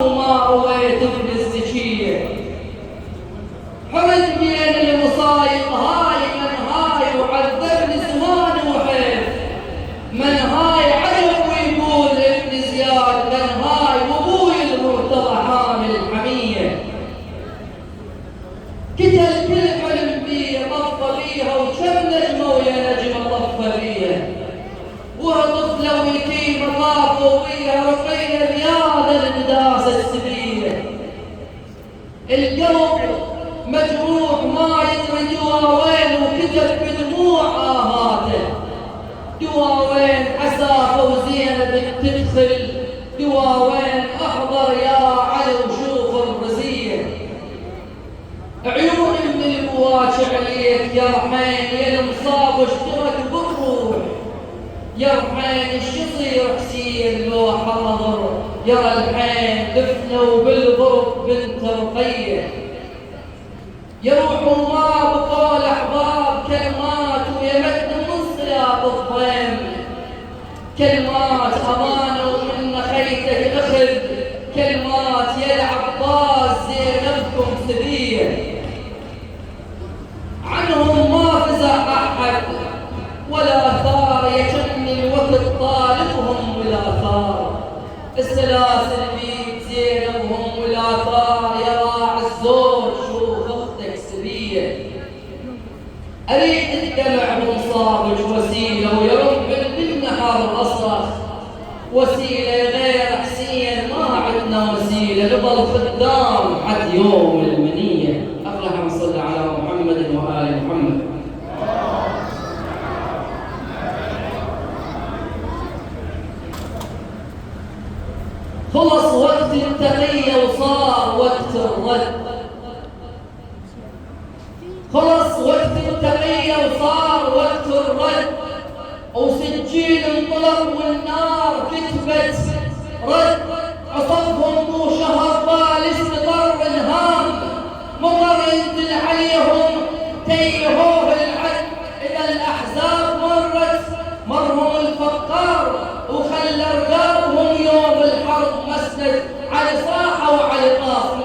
وما رويت ابن الزكية حرد من المصايب هاي من هاي وعذبني زمان وحيف من هاي عجب ويقول ابن زياد من هاي وابوي المرتضى حامل الحمية كتل كل حلم بيه طفى بيها وكم نجمة ويا نجمة طفى بيها وها طفلة ويتيمة طافوا بيها رقية رياضة النداسة السبية القلب مجروح ما يدري دوا وين وكتب بدموع آهاته دوا وين عسى فوزينة تدخل دوا وين احضر يا علي وشوف الرزية عيوني من البواكع عليك يا رحمن يا المصاب واشترك بالروح يا رحمن ايش يصير حسين لو حضر يرى الحين دفنوا بالغرب بنت رقيه يروح وما بقول احباب كلمات ويمد من صياط الضيم كلمات امانه ومن خيتك اخذ كلمات يا العباس زينبكم سبيه عنهم ما فزع احد ولا ثار يجن الوقت طالبهم ولا ثار السلاسل بيد زينبهم ولا ثار يا راعي الزور شوف اختك سبيه اريد الدمع مصابج وسيله ويرب بالنهار اصرخ وسيله غير حسين ما عندنا وسيله نضل خدام حد يوم المنيه افلح من صلى على محمد وال محمد. خلص وقت التقية وصار وقت الرد خلص وقت التقية وصار وقت الرد وسجين انطلق والنار كتبت رد عصفهم بو شهر بالس مضر الهام مضر ينزل عليهم تيهوه العد إذا الأحزاب مرهم الفقار وخلى رقابهم يوم الحرب مسند على صاحة وعلى طاس